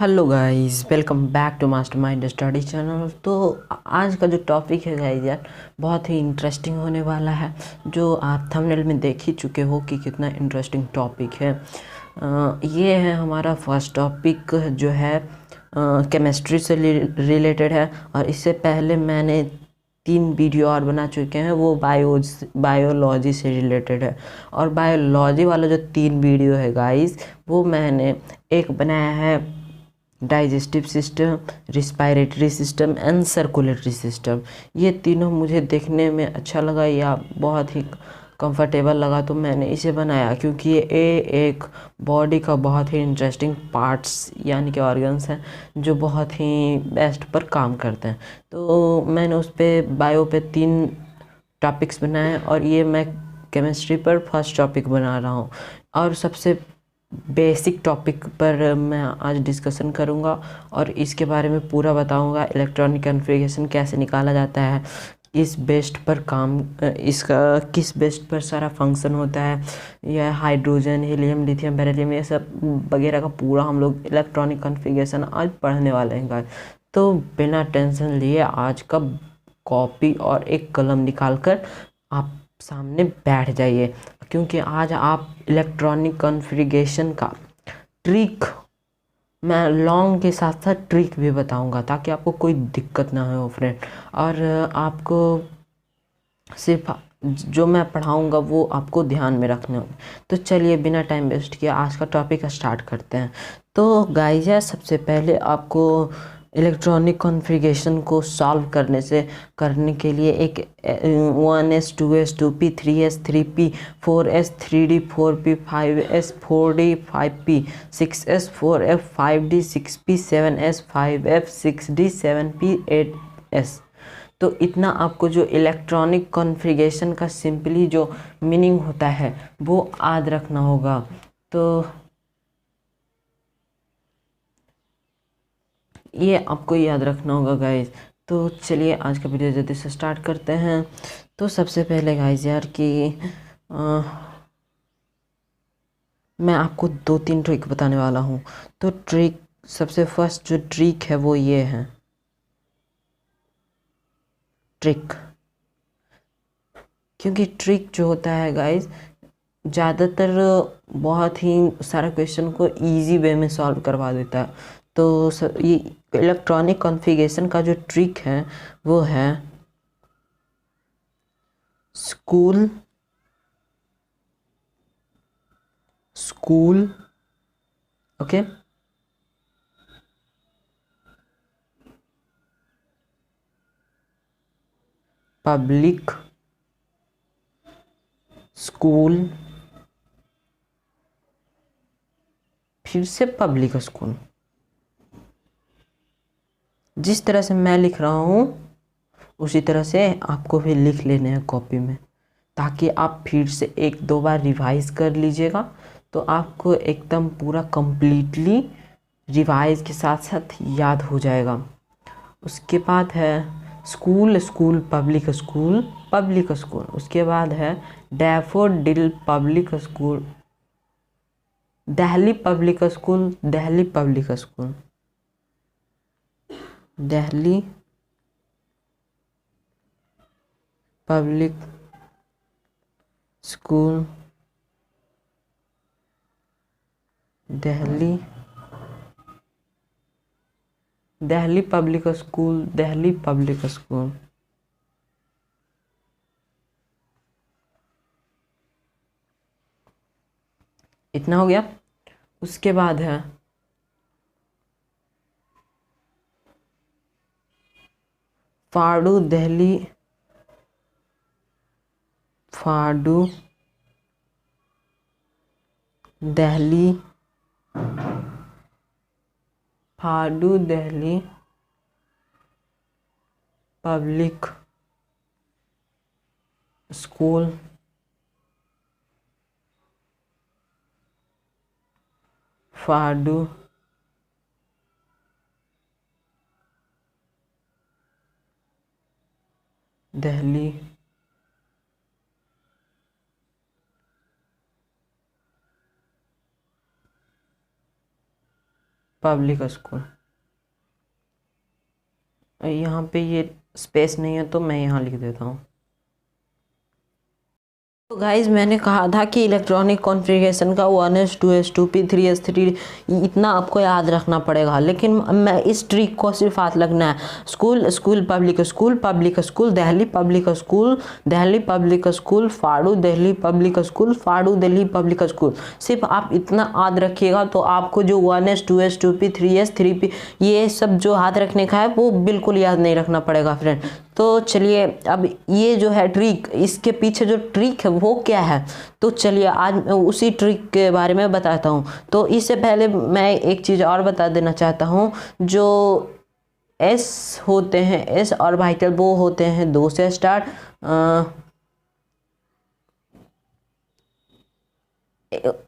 Hello guys, welcome back to Mastermind study channel. तो आज का जो टॉपिक है गाइस यार, बहुत ही इंटरेस्टिंग होने वाला है। जो आप थंबनेल में देख ही चुके हो कि कितना इंटरेस्टिंग टॉपिक है। ये है हमारा फर्स्ट टॉपिक जो है केमिस्ट्री से रिलेटेड है। और इससे पहले मैंने 3 वीडियो और बना चुके हैं, वो बायोलॉजी से रिलेटेड है। और बायोलॉजी वाला जो 3 वीडियो है गाइस, वो मैंने एक बनाया है digestive system, respiratory system and circulatory system. ये तीनों मुझे देखने में अच्छा लगा या बहुत ही कंफर्टेबल लगा, तो मैंने इसे बनाया। क्योंकि ये एक बॉडी का बहुत ही इंटरेस्टिंग पार्ट्स यानी कि ऑर्गन्स हैं जो बहुत ही बेस्ट पर काम करते हैं। तो मैंने उस पर बायो पे 3 टॉपिक्स बनाए और ये मैं केमिस्ट्री पर फर्स्ट टॉपिक बना रहा हूँ। और सबसे बेसिक टॉपिक पर मैं आज डिस्कशन करूंगा और इसके बारे में पूरा बताऊंगा। इलेक्ट्रॉनिक कॉन्फ़िगरेशन कैसे निकाला जाता है, इस बेस्ट पर काम इसका किस बेस्ट पर सारा फंक्शन होता है, यह हाइड्रोजन, हीलियम, लिथियम, बेरिलियम, ये सब वगैरह का पूरा हम लोग इलेक्ट्रॉनिक कॉन्फ़िगरेशन आज पढ़ने वाले हैं गाइस। तो बिना टेंशन लिए आज का कॉपी और एक कलम निकाल कर आप सामने बैठ जाइए, क्योंकि आज आप इलेक्ट्रॉनिक कॉन्फ़िगरेशन का ट्रिक, मैं लॉन्ग के साथ साथ ट्रिक भी बताऊंगा ताकि आपको कोई दिक्कत ना हो फ्रेंड। और आपको सिर्फ जो मैं पढ़ाऊंगा वो आपको ध्यान में रखना होगा। तो चलिए बिना टाइम वेस्ट किए आज का टॉपिक स्टार्ट करते हैं। तो गाइस यार, सबसे पहले आपको इलेक्ट्रॉनिक कॉन्फ़िगरेशन को सॉल्व करने के लिए एक 1s 2s 2p 3s 3p 4s 3d 4p 5s 4d 5p 6s 4f 5d 6p 7s 5f 6d 7p 8s। तो इतना आपको जो इलेक्ट्रॉनिक कॉन्फ़िगरेशन का सिंपली जो मीनिंग होता है वो याद रखना होगा। तो ये आपको याद रखना होगा गाइस। तो चलिए आज का वीडियो जल्दी से स्टार्ट करते हैं। तो सबसे पहले गाइस यार कि अ, मैं आपको 2-3 ट्रिक बताने वाला हूँ। तो ट्रिक, सबसे फर्स्ट जो ट्रिक है वो ये है ट्रिक। क्योंकि ट्रिक जो होता है गाइस, ज़्यादातर बहुत ही सारा क्वेश्चन को इजी वे में सॉल्व करवा देता है। तो ये इलेक्ट्रॉनिक कॉन्फ़िगरेशन का जो ट्रिक है वो है school school okay, public school, फिर से पब्लिक स्कूल। जिस तरह से मैं लिख रहा हूँ उसी तरह से आपको भी लिख लेने हैं कॉपी में, ताकि आप फिर से 1-2 बार रिवाइज कर लीजिएगा। तो आपको एकदम पूरा कंप्लीटली रिवाइज के साथ साथ याद हो जाएगा। उसके बाद है school school public school public school. उसके बाद है daffodil public school, Delhi public school, Delhi public school, Delhi public school, Delhi Delhi public school, Delhi public school. इतना हो गया। उसके बाद है फाड़ू दिल्ली, फाड़ू दिल्ली, फाड़ू दिल्ली पब्लिक स्कूल, फाड़ू दिल्ली पब्लिक स्कूल। यहाँ पे ये स्पेस नहीं है तो मैं यहाँ लिख देता हूँ। तो गाइज मैंने कहा था कि इलेक्ट्रॉनिक कॉन्फ़िगरेशन का 1S 2S 2P 3S 3 इतना आपको याद रखना पड़ेगा, लेकिन मैं इस ट्रिक को सिर्फ हाथ लगना है। School school public school public school Delhi public school Delhi public school फाड़ू दिल्ली पब्लिक स्कूल फाड़ू दिल्ली पब्लिक स्कूल। सिर्फ आप इतना याद रखिएगा तो आपको जो 1S 2S 2P 3S 3P ये सब जो हाथ रखने का है वो बिल्कुल याद नहीं रखना पड़ेगा फ्रेंड। तो चलिए अब ये जो है ट्रिक, इसके पीछे जो ट्रिक है वो क्या है, तो चलिए आज मैं उसी ट्रिक के बारे में बताता हूँ। तो इससे पहले मैं एक चीज़ और बता देना चाहता हूँ। जो एस होते हैं, एस ऑर्बिटल वो होते हैं 2 से स्टार्ट,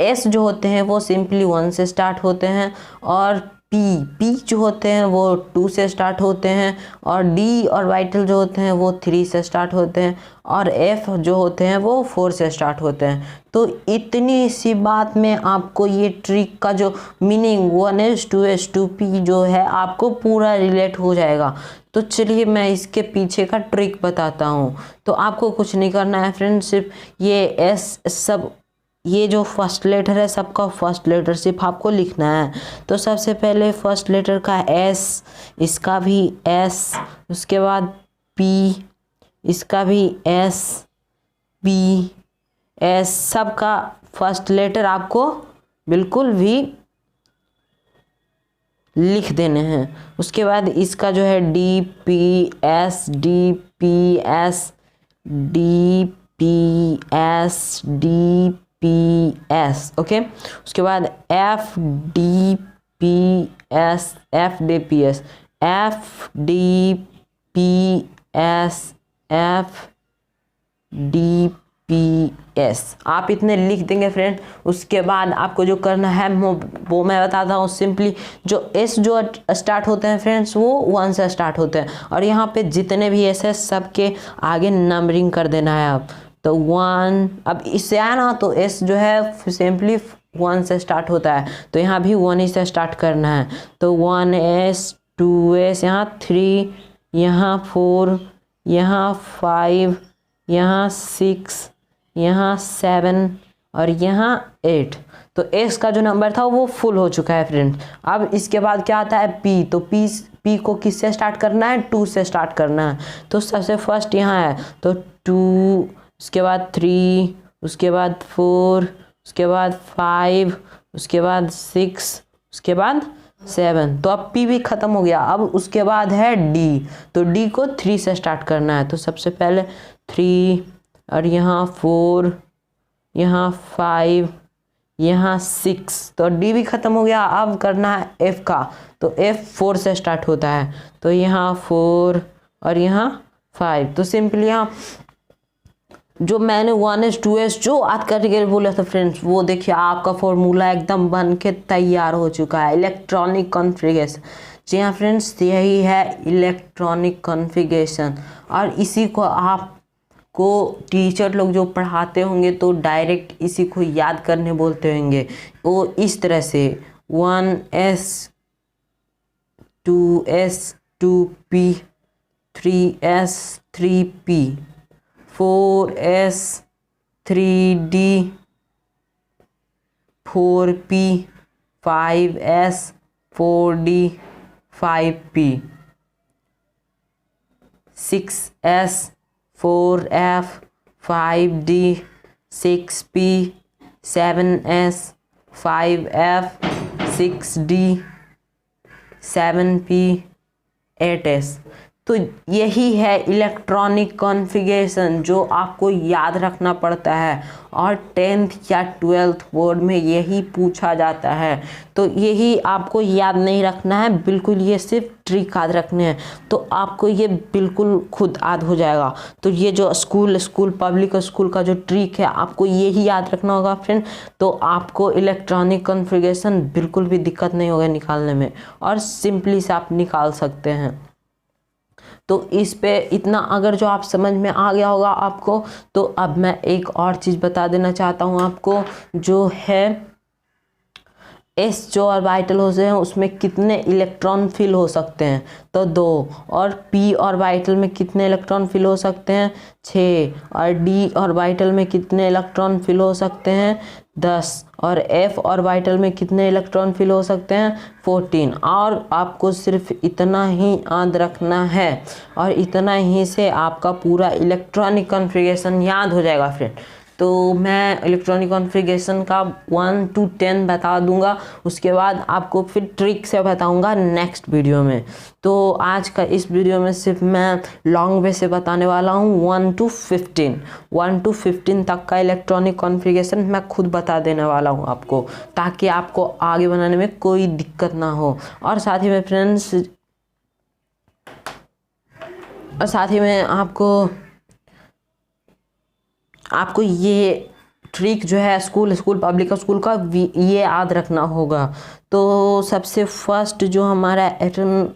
एस जो होते हैं वो सिंपली 1 से स्टार्ट होते हैं, और पी जो होते हैं वो 2 से स्टार्ट होते हैं, और डी ऑर्बिटल जो होते हैं वो 3 से स्टार्ट होते हैं, और एफ जो होते हैं वो 4 से स्टार्ट होते हैं। तो इतनी सी बात में आपको ये ट्रिक का जो मीनिंग 1S 2S 2P जो है आपको पूरा रिलेट हो जाएगा। तो चलिए मैं इसके पीछे का ट्रिक बताता हूँ। तो आपको कुछ नहीं करना है फ्रेंड्स, सिर्फ ये एस सब ये जो फर्स्ट लेटर है सबका फर्स्ट लेटर सिर्फ आपको लिखना है। तो सबसे पहले फर्स्ट लेटर का एस, इसका भी एस, उसके बाद पी, इसका भी एस, पी, एस, सबका फर्स्ट लेटर आपको बिल्कुल भी लिख देने हैं। उसके बाद इसका जो है D P S, D P S, D P S, D P S, okay. उसके बाद F D P S, F D P S, F D P S, F D P S, आप इतने लिख देंगे फ्रेंड। उसके बाद आपको जो करना है वो मैं बताता हूँ। सिंपली जो एस जो स्टार्ट होते हैं फ्रेंड्स वो 1 से स्टार्ट होते हैं, और यहाँ पे जितने भी एस है सबके आगे नंबरिंग कर देना है आप। तो 1, अब इससे आया ना तो एस जो है सिंपली 1 से स्टार्ट होता है, तो यहाँ भी 1 ही से स्टार्ट करना है। तो 1S 2S, यहाँ 3, यहाँ 4, यहाँ 5, यहाँ 6, यहाँ 7 और यहाँ 8। तो एक्स का जो नंबर था वो फुल हो चुका है फ्रेंड। अब इसके बाद क्या आता है पी, तो पी को किससे स्टार्ट करना है, 2 से स्टार्ट करना है। तो सबसे फर्स्ट यहाँ है तो 2, उसके बाद 3, उसके बाद 4, उसके बाद 5, उसके बाद 6, उसके बाद 7। तो अब पी भी ख़त्म हो गया। अब उसके बाद है डी, तो डी को 3 से स्टार्ट करना है। तो सबसे पहले 3 और यहाँ 4, यहाँ 5, यहाँ 6, तो डी भी ख़त्म हो गया। अब करना है एफ का, तो एफ 4 से स्टार्ट होता है। तो यहाँ 4 और यहाँ 5। तो सिंपली यहाँ जो मैंने 1S 2S जो याद करके बोला था फ्रेंड्स, वो देखिए आपका फॉर्मूला एकदम बन के तैयार हो चुका है। इलेक्ट्रॉनिक कॉन्फ़िगरेशन, जी हाँ फ्रेंड्स यही है इलेक्ट्रॉनिक कॉन्फ़िगरेशन। और इसी को आपको टीचर लोग जो पढ़ाते होंगे तो डायरेक्ट इसी को याद करने बोलते होंगे। वो इस तरह से 1S 2S 2P 3S 3P 4S 3D 4P 5S 4D 5P 6S 4F 5D 6P 7S 5F 6D 7P 8S। तो यही है इलेक्ट्रॉनिक कॉन्फ़िगरेशन जो आपको याद रखना पड़ता है, और 10th या 12th बोर्ड में यही पूछा जाता है। तो यही आपको याद नहीं रखना है बिल्कुल, ये सिर्फ ट्रिक याद रखने हैं, तो आपको ये बिल्कुल खुद याद हो जाएगा। तो ये जो स्कूल पब्लिक स्कूल का जो ट्रिक है आपको यही याद रखना होगा फ्रेंड। तो आपको इलेक्ट्रॉनिक कॉन्फ़िगरेशन बिल्कुल भी दिक्कत नहीं होगा निकालने में, और सिंपली से आप निकाल सकते हैं। तो इस पे इतना अगर जो आप समझ में आ गया होगा आपको, तो अब मैं एक और चीज़ बता देना चाहता हूँ आपको, जो है एस जो ऑर्बिटल होते हैं उसमें कितने इलेक्ट्रॉन फिल हो सकते हैं, तो 2। और पी ऑर्बिटल में कितने इलेक्ट्रॉन फिल हो सकते हैं, 6। और डी ऑर्बिटल में कितने इलेक्ट्रॉन फिल हो सकते हैं, 10। और एफ ऑर्बिटल में कितने इलेक्ट्रॉन फिल हो सकते हैं, 14। और आपको सिर्फ इतना ही याद रखना है और इतना ही से आपका पूरा इलेक्ट्रॉनिक कॉन्फ़िगरेशन याद हो जाएगा फ्रेंड। तो मैं इलेक्ट्रॉनिक कॉन्फ़िगरेशन का 1 to 10 बता दूंगा, उसके बाद आपको फिर ट्रिक से बताऊंगा नेक्स्ट वीडियो में। तो आज का इस वीडियो में सिर्फ मैं लॉन्ग वे से बताने वाला हूँ 1 to 15 तक का इलेक्ट्रॉनिक कॉन्फ़िगरेशन मैं खुद बता देने वाला हूँ आपको, ताकि आपको आगे बनाने में कोई दिक्कत ना हो। और साथ ही में फ्रेंड्स, और साथ ही में आपको ये ट्रिक जो है स्कूल पब्लिक स्कूल का ये याद रखना होगा। तो सबसे फर्स्ट जो हमारा एटम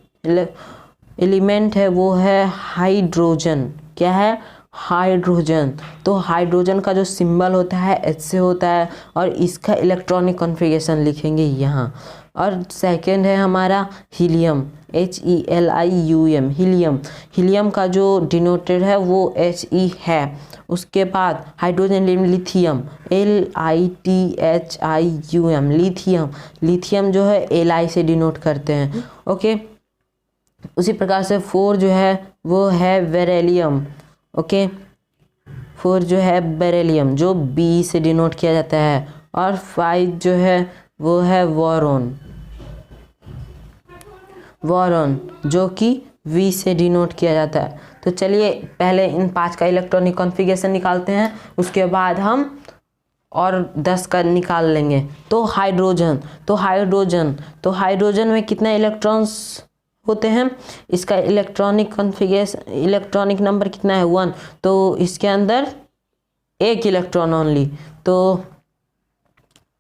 एलिमेंट है वो है हाइड्रोजन। क्या है, हाइड्रोजन। तो हाइड्रोजन का जो सिंबल होता है एच से होता है और इसका इलेक्ट्रॉनिक कॉन्फ़िगरेशन लिखेंगे यहाँ। और सेकंड है हमारा हीलियम, HELIUM, हीलियम का जो डिनोटेड है वो He है। उसके बाद हाइड्रोजन लिथियम, LITHIUM, लिथियम जो है Li से डिनोट करते हैं। ओके, उसी प्रकार से 4 जो है वो है बेरिलियम। ओके, 4 जो है बेरिलियम जो B से डिनोट किया जाता है। और 5 जो है वो है बोरॉन जो कि V से डिनोट किया जाता है। तो चलिए पहले इन 5 का इलेक्ट्रॉनिक कॉन्फ़िगरेशन निकालते हैं, उसके बाद हम और 10 का निकाल लेंगे। तो हाइड्रोजन में कितने इलेक्ट्रॉन्स होते हैं, इसका इलेक्ट्रॉनिक कॉन्फ़िगरेशन, इलेक्ट्रॉनिक नंबर कितना है, 1। तो इसके अंदर 1 इलेक्ट्रॉन ओनली। तो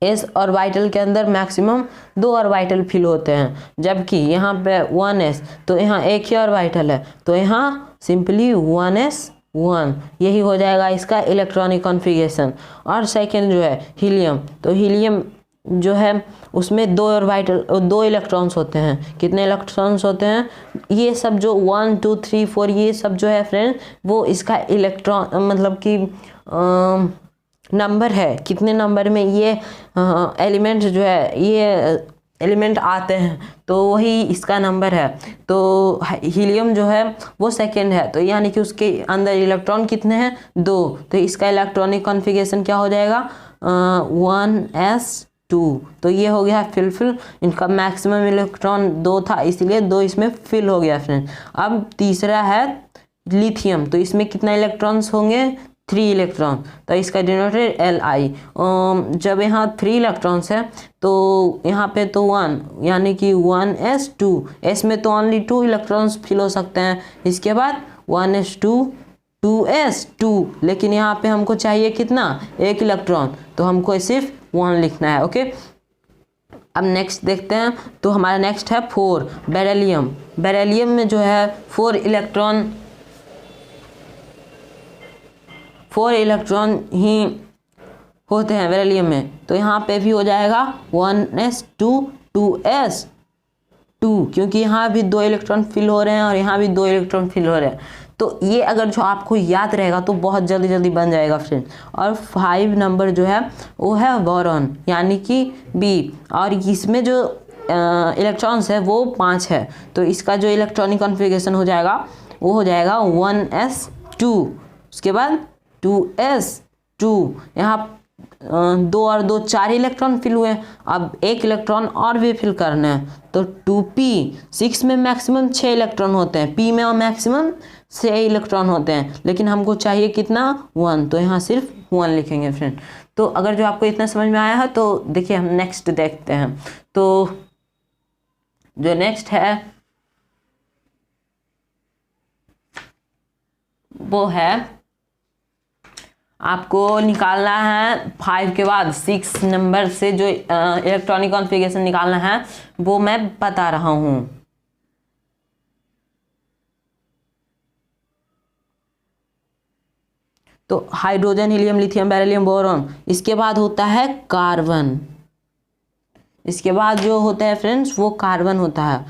एस ऑर्बिटल के अंदर मैक्सिमम 2 ऑर्बिटल फिल होते हैं, जबकि यहाँ पे 1s, तो यहाँ एक ही ऑर्बिटल है, तो यहाँ सिंपली 1s1, यही हो जाएगा इसका इलेक्ट्रॉनिक कॉन्फ़िगरेशन। और सेकंड जो है हीलियम, तो हीलियम जो है उसमें 2 इलेक्ट्रॉन्स होते हैं। कितने इलेक्ट्रॉन्स होते हैं, ये सब जो 1 2 3 4 ये सब जो है फ्रेंड वो इसका इलेक्ट्रॉन मतलब कि नंबर है, कितने नंबर में ये एलिमेंट जो है ये एलिमेंट आते हैं, तो वही इसका नंबर है। तो हीलियम जो है वो सेकंड है, तो यानी कि उसके अंदर इलेक्ट्रॉन कितने हैं, 2। तो इसका इलेक्ट्रॉनिक कॉन्फ़िगरेशन क्या हो जाएगा, 1s2। तो ये हो गया फिल। इनका मैक्सिमम इलेक्ट्रॉन 2 था, इसलिए 2 इसमें फिल हो गया फ्रेंड। अब तीसरा है लिथियम, तो इसमें कितना इलेक्ट्रॉन्स होंगे, 3 इलेक्ट्रॉन। तो इसका डिनोटेड Li। जब यहाँ 3 इलेक्ट्रॉन्स है तो यहाँ पे तो 1, यानी कि 1s2, s में तो ओनली 2 इलेक्ट्रॉन्स फिल हो सकते हैं। इसके बाद 1s2 2s2, लेकिन यहाँ पे हमको चाहिए कितना, 1 इलेक्ट्रॉन, तो हमको सिर्फ 1 लिखना है। ओके, अब नेक्स्ट देखते हैं। तो हमारा नेक्स्ट है 4 बेरिलियम में जो है 4 इलेक्ट्रॉन ही होते हैं बेरिलियम में। तो यहाँ पे भी हो जाएगा 1s2 2s2, क्योंकि यहाँ भी 2 इलेक्ट्रॉन फिल हो रहे हैं और यहाँ भी 2 इलेक्ट्रॉन फिल हो रहे हैं। तो ये अगर जो आपको याद रहेगा तो बहुत जल्दी बन जाएगा फ्रेंड। और 5 नंबर जो है वो है बोरॉन, यानी कि B, और इसमें जो इलेक्ट्रॉन्स है वो 5 है। तो इसका जो इलेक्ट्रॉनिक कॉन्फ़िगरेशन हो जाएगा वो हो जाएगा 1s2, उसके बाद 2s2। यहाँ 2 और 2 4 इलेक्ट्रॉन फिल हुए, अब 1 इलेक्ट्रॉन और भी फिल करना है। तो 2p, 6 में मैक्सिमम 6 इलेक्ट्रॉन होते हैं, p में मैक्सिमम 6 इलेक्ट्रॉन होते हैं, लेकिन हमको चाहिए कितना, 1, तो यहाँ सिर्फ 1 लिखेंगे फ्रेंड। तो अगर जो आपको इतना समझ में आया है तो देखिए हम नेक्स्ट देखते हैं। तो जो नेक्स्ट है वो है, आपको निकालना है 5 के बाद 6 नंबर से जो इलेक्ट्रॉनिक कॉन्फ़िगरेशन निकालना है वो मैं बता रहा हूँ। तो hydrogen, helium, lithium, beryllium, boron, इसके बाद होता है कार्बन। इसके बाद जो होता है फ्रेंड्स वो कार्बन होता है।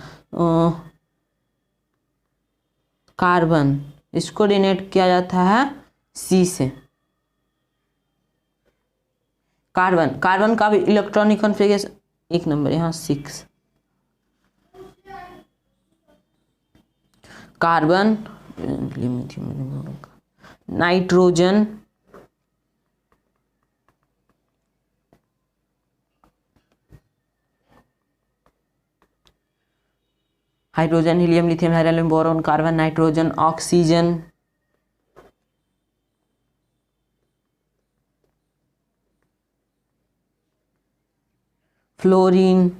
कार्बन इसको डिनोट किया जाता है C से। कार्बन का भी इलेक्ट्रॉनिक कॉन्फ़िगरेशन 1 नंबर यहाँ 6। Carbon, nitrogen, hydrogen, helium, lithium, helium, boron, carbon, nitrogen, oxygen, fluorine,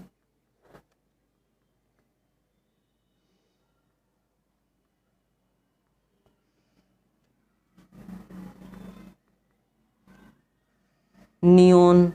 neon,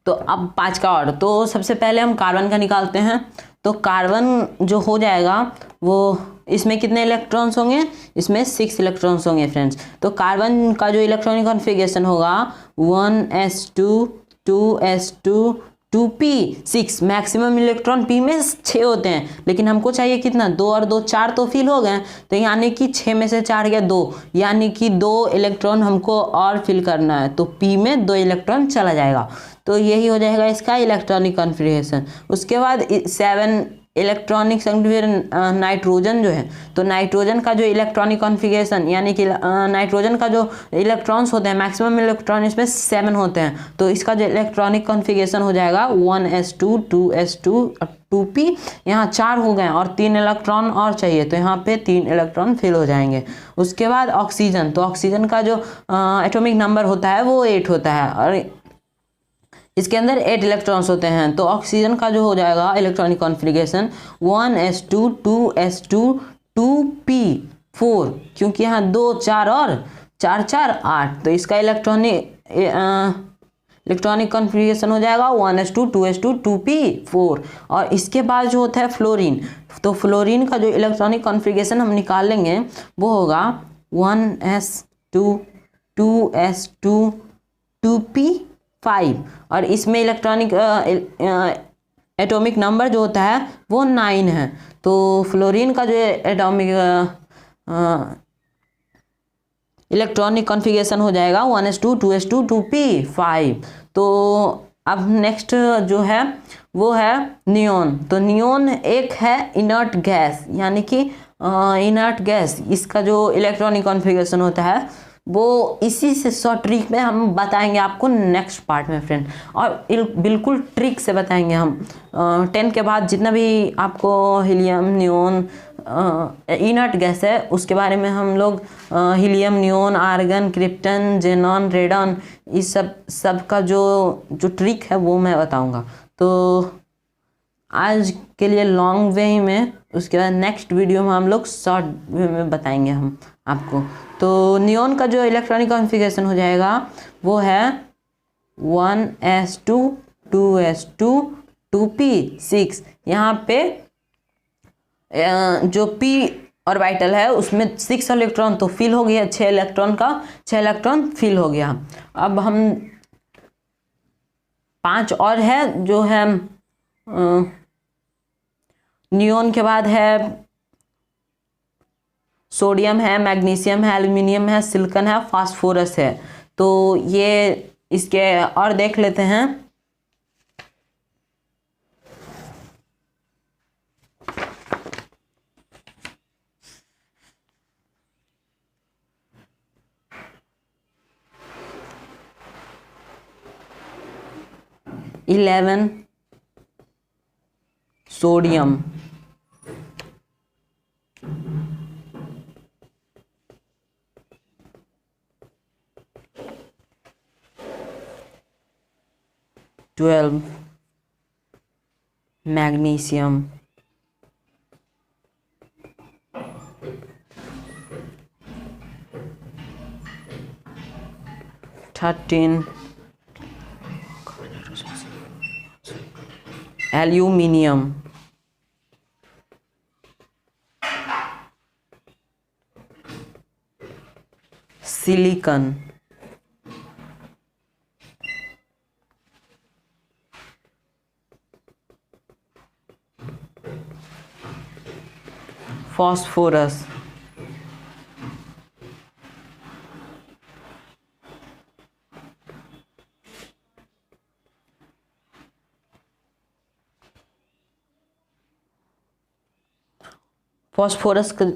तो अब 5 का और। तो सबसे पहले हम कार्बन का निकालते हैं। तो कार्बन जो हो जाएगा वो, इसमें कितने इलेक्ट्रॉन्स होंगे, इसमें 6 इलेक्ट्रॉन्स होंगे फ्रेंड्स। तो कार्बन का जो इलेक्ट्रॉनिक कॉन्फ़िगरेशन होगा 1s2 2s2 2p6। Maximum electron p में 6 होते हैं, लेकिन हमको चाहिए कितना, 2 और 2 4 तो फिल हो गए। तो यानी कि 6 में से 4 गया 2, यानी कि 2 इलेक्ट्रॉन हमको और फिल करना है। तो p में 2 इलेक्ट्रॉन चला जाएगा। तो यही हो जाएगा इसका इलेक्ट्रॉनिक कॉन्फ़िगरेशन। उसके बाद 7 इलेक्ट्रॉनिक कॉन्फ़िगरेशन नाइट्रोजन जो है, तो नाइट्रोजन का जो इलेक्ट्रॉनिक कॉन्फ़िगरेशन यानी कि नाइट्रोजन का जो इलेक्ट्रॉन्स होते हैं, मैक्सिमम इलेक्ट्रॉन इसमें 7 होते हैं। तो इसका जो इलेक्ट्रॉनिक कॉन्फ़िगरेशन हो जाएगा 1s2 2s2 2p। यहाँ 4 हो गए और 3 इलेक्ट्रॉन और चाहिए, तो यहाँ पे 3 इलेक्ट्रॉन फिल हो जाएंगे। उसके बाद ऑक्सीजन, तो ऑक्सीजन का जो एटॉमिक नंबर होता है वो 8 होता है और इसके अंदर 8 इलेक्ट्रॉन्स होते हैं। तो ऑक्सीजन का जो हो जाएगा electronic configuration 1s2 2s2 2p4, क्योंकि यहाँ 2 4 और 4 4 8। तो इसका इलेक्ट्रॉनिक कॉन्फ़िगरेशन हो जाएगा 1s2 2s2 2p4। और इसके बाद जो होता है फ्लोरीन, तो फ्लोरीन का जो इलेक्ट्रॉनिक कॉन्फ़िगरेशन हम निकालेंगे वो होगा 1s2 2s2 2p5। और इसमें इलेक्ट्रॉनिक एटॉमिक नंबर जो होता है वो 9 है। तो फ्लोरीन का जो एटॉमिक इलेक्ट्रॉनिक कॉन्फ़िगरेशन हो जाएगा 1s2 2s2 2p5। तो अब नेक्स्ट जो है वो है नियोन। तो नियोन एक है इनर्ट गैस, यानी कि इनर्ट गैस, इसका जो इलेक्ट्रॉनिक कॉन्फ़िगरेशन होता है वो इसी से शॉर्ट ट्रिक में हम बताएंगे आपको नेक्स्ट पार्ट में फ्रेंड। और बिल्कुल ट्रिक से बताएंगे हम। 10 के बाद जितना भी आपको हीलियम, नियोन, इनर्ट गैस है उसके बारे में हम लोग helium, neon, argon, krypton, xenon, radon, इस सब का जो ट्रिक है वो मैं बताऊंगा। तो आज के लिए लॉन्ग वे में, उसके बाद नेक्स्ट वीडियो में हम लोग शॉर्ट वे में बताएंगे हम आपको। तो नियोन का जो इलेक्ट्रॉनिक कॉन्फ़िगरेशन हो जाएगा वो है 1s2 2s2 2p6। यहाँ पे जो p ऑर्बिटल है उसमें 6 इलेक्ट्रॉन तो फिल हो गया, 6 इलेक्ट्रॉन फिल हो गया। अब हम 5 और है जो है नियोन के बाद है सोडियम है, मैग्नीशियम है, एल्युमिनियम है, सिलिकॉन है, फास्फोरस है। तो ये इसके और देख लेते हैं। Eleven sodium, 12 magnesium, 13 aluminium, silicon, phosphorus, phosphorus का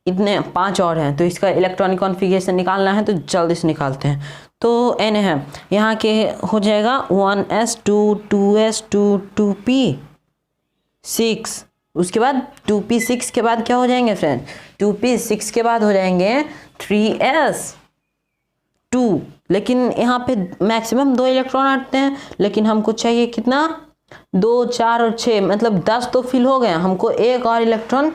इतने 5 और हैं, तो इसका इलेक्ट्रॉनिक कॉन्फ़िगरेशन निकालना है तो जल्दी से निकालते हैं। तो n है यहाँ के हो जाएगा 1s2 2s2 2p6, उसके बाद 2p6 के बाद क्या हो जाएंगे फ्रेंड, 2p6 के बाद हो जाएंगे 3s2, लेकिन यहाँ पे मैक्सिमम 2 इलेक्ट्रॉन आते हैं, लेकिन हमको चाहिए कितना, 2 4 और 6, मतलब 10 तो फिल हो गए, हमको एक और इलेक्ट्रॉन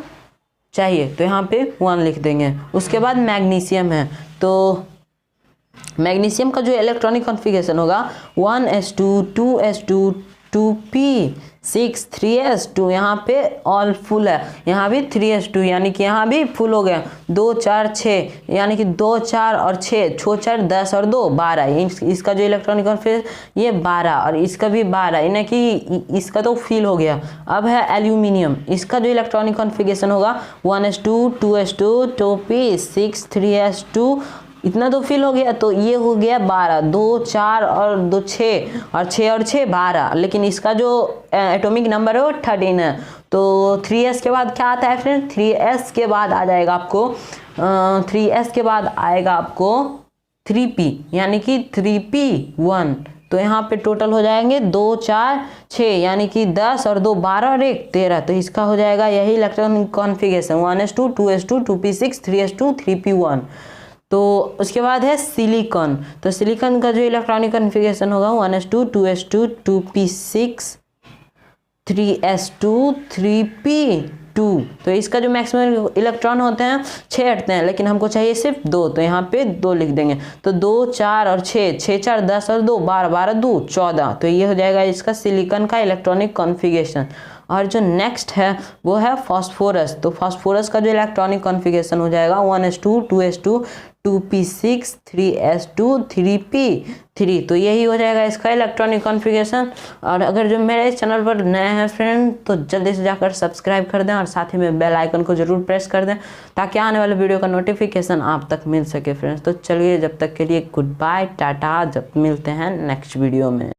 चाहिए, तो यहाँ पे 1 लिख देंगे। उसके बाद मैग्नीशियम है, तो मैग्नीशियम का जो इलेक्ट्रॉनिक कॉन्फ़िगरेशन होगा 1s2 2s2 2p6 3s2, यहाँ पे ऑल फुल है, यहाँ भी 3s2, यानी कि यहाँ भी फुल हो गया, 2 4 6, यानी कि 2 4 और 6, 6 4 10 और 2 12, इसका जो इलेक्ट्रॉनिक कॉन्फ़िगरेशन ये 12 और इसका भी 12, यानी कि इसका तो फिल हो गया। अब है एल्यूमिनियम, इसका जो इलेक्ट्रॉनिक कॉन्फ़िगरेशन होगा 1s2 2s2 2p6 3s2, इतना तो फिल हो गया, तो ये हो गया 12, 2 4 और 2 6 और 6 और 6 12, लेकिन इसका जो एटॉमिक नंबर है वो 13 है। तो 3s के बाद क्या आता है फ्रेंड, 3s के बाद आ जाएगा आपको 3s के बाद आएगा आपको 3p, यानी कि 3p1, तो यहाँ पे टोटल हो जाएंगे 2 4 6, यानी कि 10 और 2 12 और 1 13, तो इसका हो जाएगा यही electronic configuration 1s2 2s2 2p6 3s2 3p1। तो उसके बाद है सिलिकॉन, तो सिलिकॉन का जो इलेक्ट्रॉनिक कॉन्फ़िगरेशन होगा 1s2 2s2 2p6 3s2 3p2, तो इसका जो मैक्सिमम इलेक्ट्रॉन होते हैं 6 हटते हैं, लेकिन हमको चाहिए सिर्फ 2, तो यहाँ पे 2 लिख देंगे, तो 2 4 और 6 6 4 10 और 2 12 12 2 14, तो ये हो जाएगा इसका सिलिकॉन का इलेक्ट्रॉनिक कॉन्फ़िगरेशन। और जो नेक्स्ट है वो है फास्फोरस, तो फास्फोरस का जो इलेक्ट्रॉनिक कॉन्फ़िगरेशन हो जाएगा 1s2 2s2 2p6 3s2 3p3, तो यही हो जाएगा इसका इलेक्ट्रॉनिक कॉन्फ़िगरेशन। और अगर जो मेरे चैनल पर नए हैं फ्रेंड तो जल्दी से जाकर सब्सक्राइब कर दें और साथ ही में बेल आइकन को ज़रूर प्रेस कर दें ताकि आने वाले वीडियो का नोटिफिकेशन आप तक मिल सके फ्रेंड्स। तो चलिए जब तक के लिए गुड बाय टाटा, जब मिलते हैं नेक्स्ट वीडियो में।